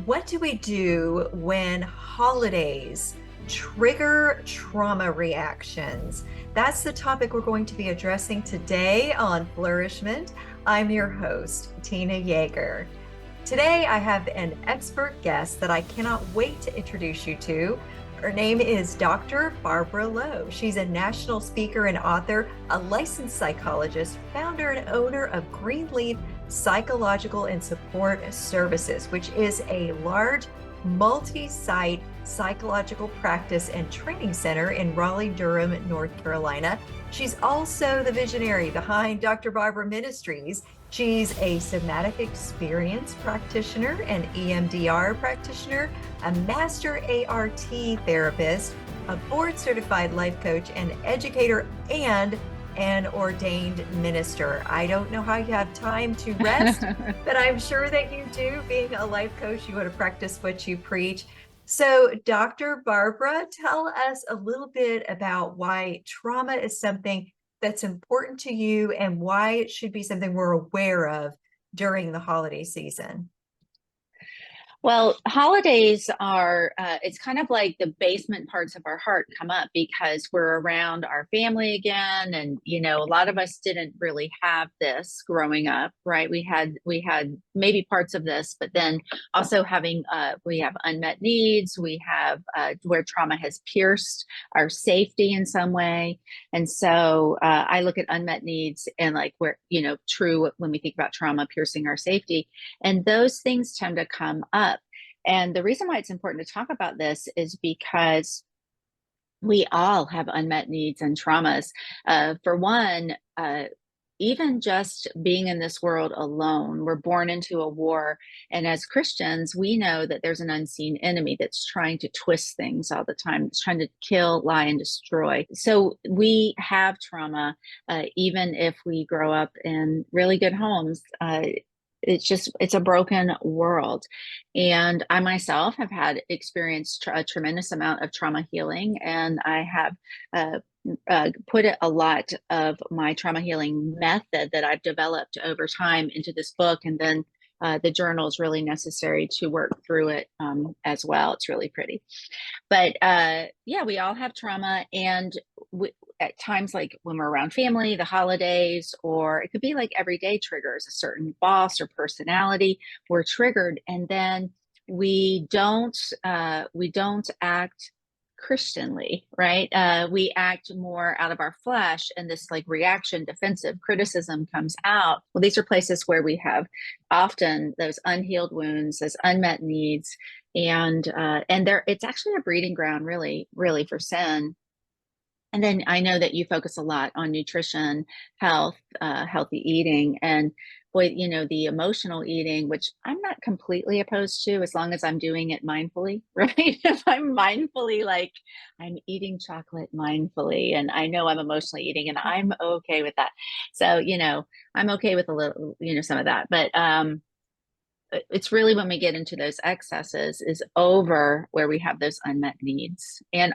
What do we do when holidays trigger trauma reactions? That's the topic we're going to be addressing today on Flourish-Meant. I'm your host, Tina Yeager. Today, I have an expert guest that I cannot wait to introduce you to. Her name is Dr. Barbara Lowe. She's a national speaker and author, a licensed psychologist, founder and owner of Greenleaf Psychological and Support Services, which is a large multi-site psychological practice and training center in Raleigh-Durham, North Carolina. She's also the visionary behind Dr. Barbara Ministries. She's a somatic experience practitioner, an EMDR practitioner, a master ART therapist, a board-certified life coach and educator, and an ordained minister. I don't know how you have time to rest, but I'm sure that you do. Being a life coach, you want to practice what you preach. So, Dr. Barbara, tell us a little bit about why trauma is something that's important to you and why it should be something we're aware of during the holiday season. Well, holidays are, it's kind of like the basement parts of our heart come up because we're around our family again. And, a lot of us didn't really have this growing up, right? We had maybe parts of this, but then also we have unmet needs. We have where trauma has pierced our safety in some way. And so I look at unmet needs and like where, true when we think about trauma piercing our safety. And those things tend to come up. And the reason why it's important to talk about this is because we all have unmet needs and traumas. For one, even just being in this world alone, we're born into a war. And as Christians, we know that there's an unseen enemy that's trying to twist things all the time. It's trying to kill, lie, and destroy. So we have trauma, even if we grow up in really good homes. It's a broken world. And I myself have had experienced a tremendous amount of trauma healing. And I have put a lot of my trauma healing method that I've developed over time into this book. And then the journal is really necessary to work through it as well. It's really pretty. But yeah, we all have trauma. And at times like when we're around family, the holidays, or it could be like everyday triggers, a certain boss or personality, we're triggered. And then we don't act Christianly, right? We act more out of our flesh, and this like reaction, defensive criticism comes out. Well, these are places where we have often those unhealed wounds, those unmet needs, and it's actually a breeding ground, really, really for sin. And then I know that you focus a lot on nutrition, health, healthy eating, and boy, the emotional eating, which I'm not completely opposed to as long as I'm doing it mindfully, right? If I'm mindfully, like I'm eating chocolate mindfully and I know I'm emotionally eating and I'm okay with that. So, I'm okay with a little, some of that, but it's really when we get into those excesses is over where we have those unmet needs. And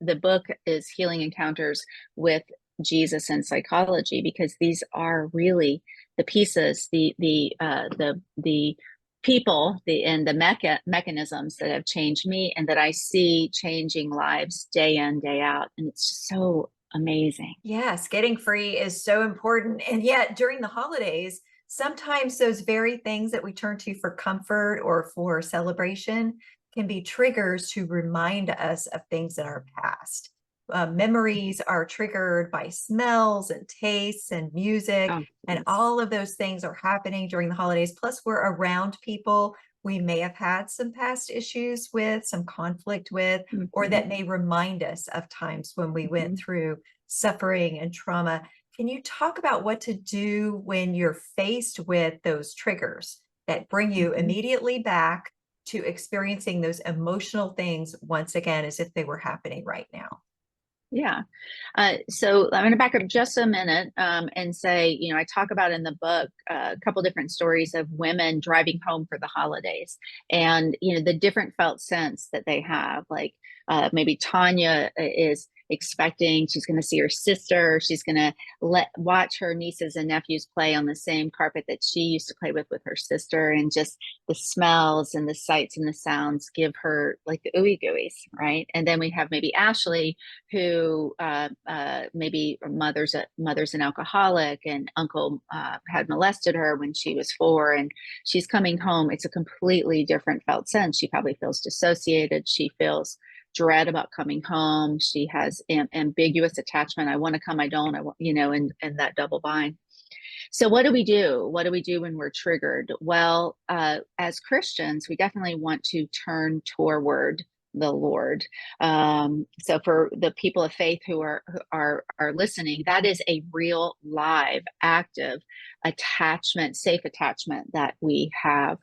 the book is Healing Encounters with Jesus and Psychology, because these are really the pieces, the people, and the mechanisms that have changed me and that I see changing lives day in, day out. And it's just so amazing. Yes, getting free is so important. And yet during the holidays, sometimes those very things that we turn to for comfort or for celebration can be triggers to remind us of things in our past. Memories are triggered by smells and tastes and music, Oh, and yes. all of those things are happening during the holidays. Plus, we're around people we may have had some past issues with, some conflict with, or Mhm, that may remind us of times when we went mhm. through suffering and trauma. Can you talk about what to do when you're faced with those triggers that bring you Mhm. immediately back to experiencing those emotional things once again as if they were happening right now? Yeah. So I'm going to back up just a minute and say, I talk about in the book a couple different stories of women driving home for the holidays and, the different felt sense that they have. Like maybe Tanya expecting she's going to see her sister. She's going to watch her nieces and nephews play on the same carpet that she used to play with her sister. And just the smells and the sights and the sounds give her like the ooey gooeys, right? And then we have maybe Ashley, who maybe mother's an alcoholic, and uncle had molested her when she was 4, and she's coming home. It's a completely different felt sense. She probably feels dissociated. She feels dread about coming home. She has ambiguous attachment. I want to come, I don't. I want, and that double bind. So what do we do? What do we do when we're triggered? Well, as Christians, we definitely want to turn toward the Lord. So for the people of faith who are listening, that is a real, live, active attachment, safe attachment that we have.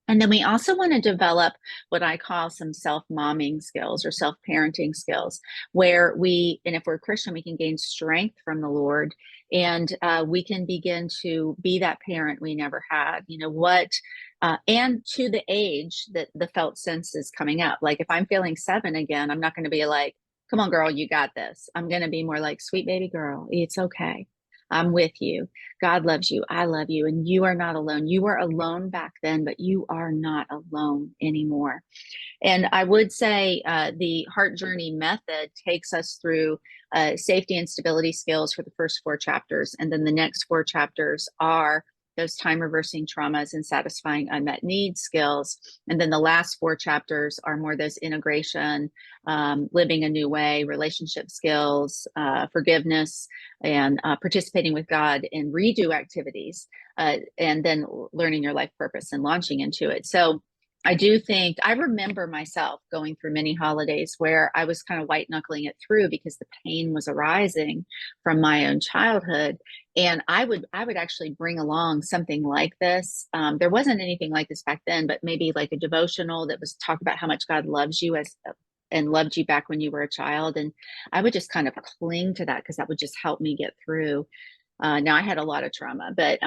And then we also want to develop what I call some self-momming skills or self-parenting skills, where and if we're Christian, we can gain strength from the Lord, and we can begin to be that parent we never had. And to the age that the felt sense is coming up. Like if I'm feeling 7 again, I'm not going to be like, come on, girl, you got this. I'm going to be more like, sweet baby girl, it's okay. I'm with you. God loves you. I love you. And you are not alone. You were alone back then, but you are not alone anymore. And I would say the Heart Journey method takes us through safety and stability skills for the first 4 chapters. And then the next 4 chapters are those time reversing traumas and satisfying unmet needs skills. And then the last 4 chapters are more those integration, living a new way, relationship skills, forgiveness, and participating with God in redo activities, and then learning your life purpose and launching into it. So I do think I remember myself going through many holidays where I was kind of white knuckling it through because the pain was arising from my own childhood. And I would actually bring along something like this. There wasn't anything like this back then, but maybe like a devotional that was talk about how much God loves you and loved you back when you were a child. And I would just kind of cling to that because that would just help me get through. Now I had a lot of trauma, but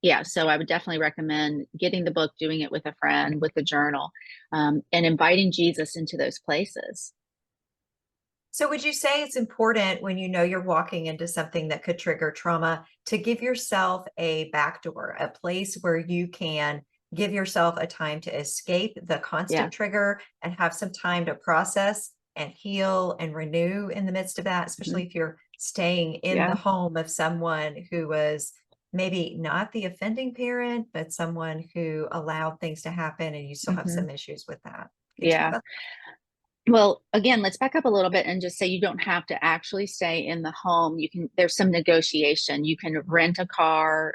yeah, so I would definitely recommend getting the book, doing it with a friend, with a journal, and inviting Jesus into those places. So would you say it's important when you know you're walking into something that could trigger trauma to give yourself a backdoor, a place where you can give yourself a time to escape the Yeah. constant trigger and have some time to process and heal and renew in the midst of that, Hmm. especially if you're staying in the Yeah. home of someone who was maybe not the offending parent, but someone who allowed things to happen and you still have Hmm. some issues with that. Can you talk Yeah. about Well, again, let's back up a little bit and just say you don't have to actually stay in the home. There's some negotiation. You can rent a car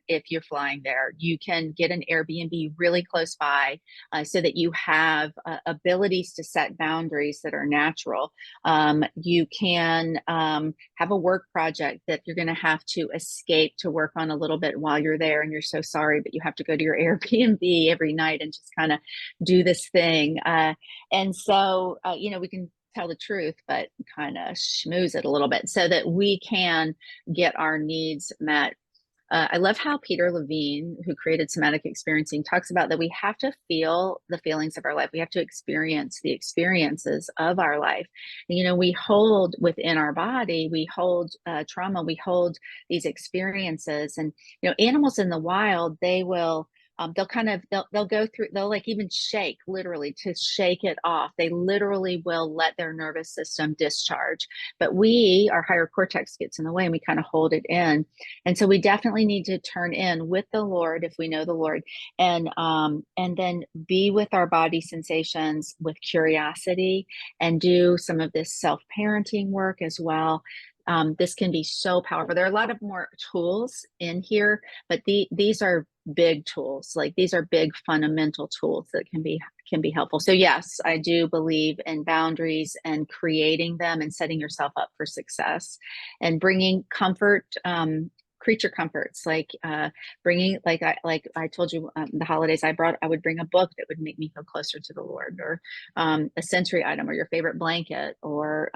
if you're flying there. You can get an Airbnb really close by so that you have abilities to set boundaries that are natural. You can have a work project that you're going to have to escape to work on a little bit while you're there, and you're so sorry, but you have to go to your Airbnb every night and just kind of do this thing. And so, we can tell the truth, but kind of schmooze it a little bit so that we can get our needs met. I love how Peter Levine, who created somatic experiencing, talks about that we have to feel the feelings of our life. We have to experience the experiences of our life. We hold within our body, we hold trauma, we hold these experiences. And, animals in the wild, they'll go through, they'll like even shake, literally to shake it off. They literally will let their nervous system discharge. But our higher cortex gets in the way and we kind of hold it in. And so we definitely need to turn in with the Lord if we know the Lord, and then be with our body sensations with curiosity and do some of this self-parenting work as well. This can be so powerful. There are a lot of more tools in here, but these are big tools. Like these are big fundamental tools that can be helpful. So yes, I do believe in boundaries and creating them and setting yourself up for success and bringing comfort, creature comforts, like bringing, like I told you, the holidays I would bring a book that would make me feel closer to the Lord, or a sensory item, or your favorite blanket, or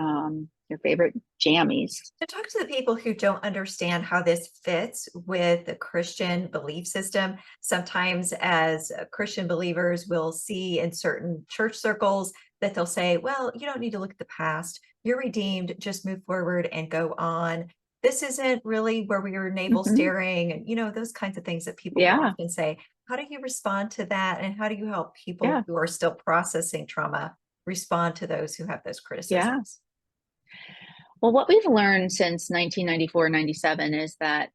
your favorite jammies. to talk to the people who don't understand how this fits with the Christian belief system? Sometimes as Christian believers, we'll see in certain church circles that they'll say, well, you don't need to look at the past. You're redeemed. Just move forward and go on. This isn't really where we were navel Hmm. staring, and those kinds of things that people will Yeah. often say. How do you respond to that? And how do you help people Yeah. who are still processing trauma respond to those who have those Yeah. criticisms? Well, what we've learned since 1994, 97 is that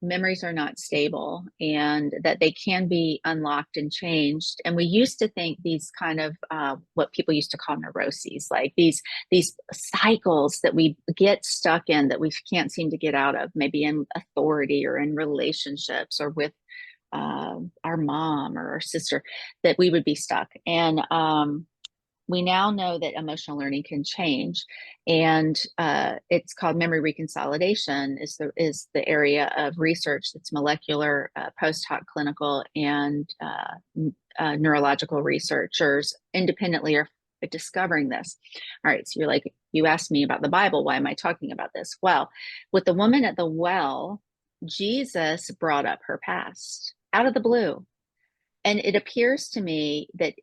memories are not stable and that they can be unlocked and changed. And we used to think these kind of what people used to call neuroses, like these cycles that we get stuck in that we can't seem to get out of, maybe in authority or in relationships or with our mom or our sister, that we would be stuck. And we now know that emotional learning can change, and it's called memory reconsolidation. Is the area of research that's molecular, post hoc clinical, and neurological researchers independently are discovering this. All right, so you asked me about the Bible. Why am I talking about this? Well, with the woman at the well, Jesus brought up her past out of the blue. And it appears to me that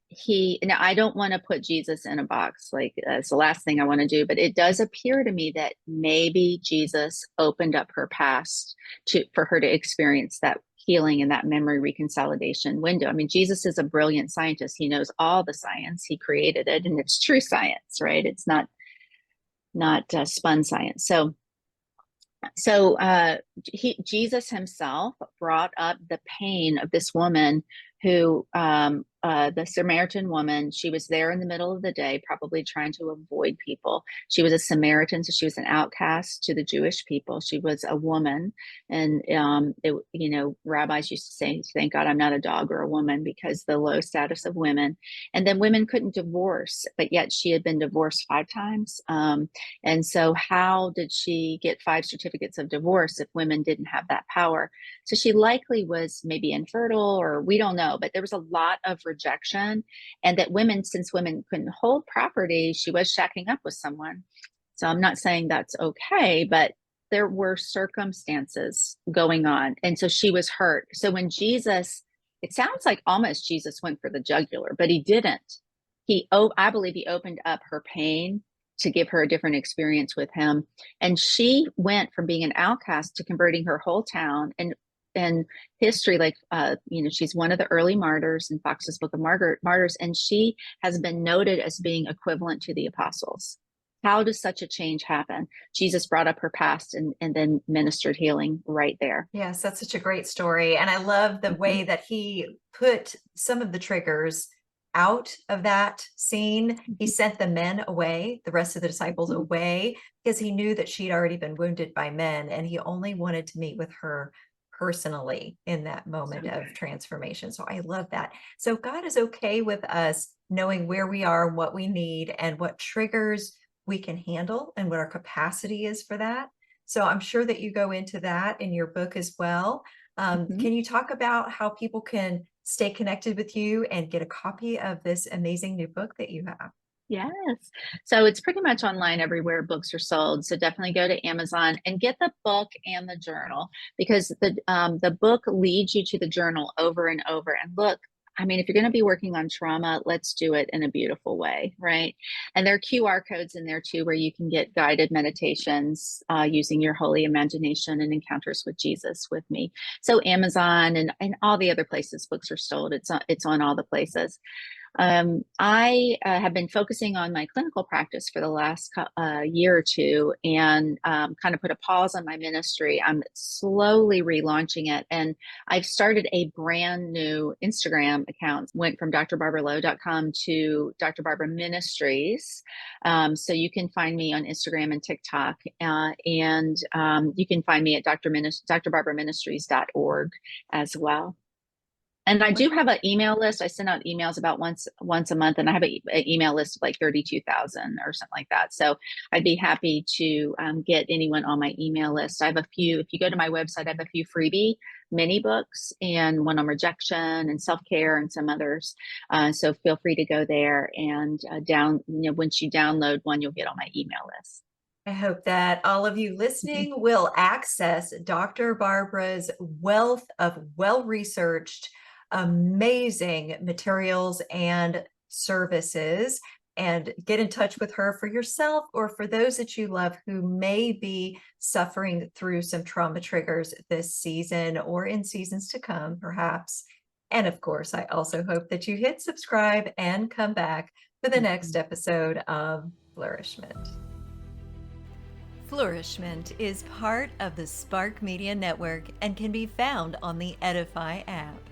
now I don't want to put Jesus in a box, like it's the last thing I want to do, but it does appear to me that maybe Jesus opened up her past for her to experience that healing and that memory reconsolidation window. I mean, Jesus is a brilliant scientist. He knows all the science. He created it, and it's true science, right? It's not spun science. So Jesus himself brought up the pain of this woman who, the Samaritan woman, she was there in the middle of the day, probably trying to avoid people. She was a Samaritan, so she was an outcast to the Jewish people. She was a woman. And, rabbis used to say, thank God I'm not a dog or a woman, because the low status of women. And then women couldn't divorce, but yet she had been divorced 5 times. And so, how did she get 5 certificates of divorce if women didn't have that power? So, she likely was maybe infertile, or we don't know, but there was a lot of rejection. And that women, since women couldn't hold property, she was shacking up with someone. So, I'm not saying that's okay, but there were circumstances going on. And so, she was hurt. So, it sounds like almost Jesus went for the jugular, but he didn't. I believe he opened up her pain to give her a different experience with him. And she went from being an outcast to converting her whole town. And history, like, she's one of the early martyrs in Fox's Book of Martyrs, and she has been noted as being equivalent to the apostles. How does such a change happen? Jesus brought up her past and then ministered healing right there. Yes, that's such a great story. And I love the Mm-hmm. way that he put some of the triggers out of that scene. He sent the men away, the rest of the disciples Mm-hmm. away, because he knew that she'd already been wounded by men, and he only wanted to meet with her personally in that So moment of good. transformation. So I love that. So God is okay with us knowing where we are, what we need, and what triggers we can handle, and what our capacity is for that. So I'm sure that you go into that in your book as well. Mm-hmm. Can you talk about how people can stay connected with you and get a copy of this amazing new book that you have? Yes. So it's pretty much online everywhere books are sold. So definitely go to Amazon and get the book and the journal, because the book leads you to the journal over and over. And look, I mean, if you're going to be working on trauma, let's do it in a beautiful way, right? And there are QR codes in there too, where you can get guided meditations using your holy imagination and encounters with Jesus with me. So Amazon and all the other places books are sold. It's on all the places. I have been focusing on my clinical practice for the last year or two, and kind of put a pause on my ministry. I'm slowly relaunching it, and I've started a brand new Instagram account. Went from drbarbaralowe.com to Dr. Barbara Ministries. So you can find me on Instagram and TikTok, and you can find me at drbarbarministries.org as well. And I do have an email list. I send out emails about once a month, and I have an email list of like 32,000 or something like that. So I'd be happy to get anyone on my email list. I have a few. If you go to my website, I have a few freebie mini books, and one on rejection and self care and some others. So feel free to go there and once you download one, you'll get on my email list. I hope that all of you Mhm. listening will access Dr. Barbara's wealth of well-researched, amazing materials and services. and get in touch with her for yourself or for those that you love who may be suffering through some trauma triggers this season or in seasons to come, perhaps. And of course, I also hope that you hit subscribe and come back for the next Mhm. episode of Flourishment. Flourishment is part of the Spark Media Network and can be found on the Edify app.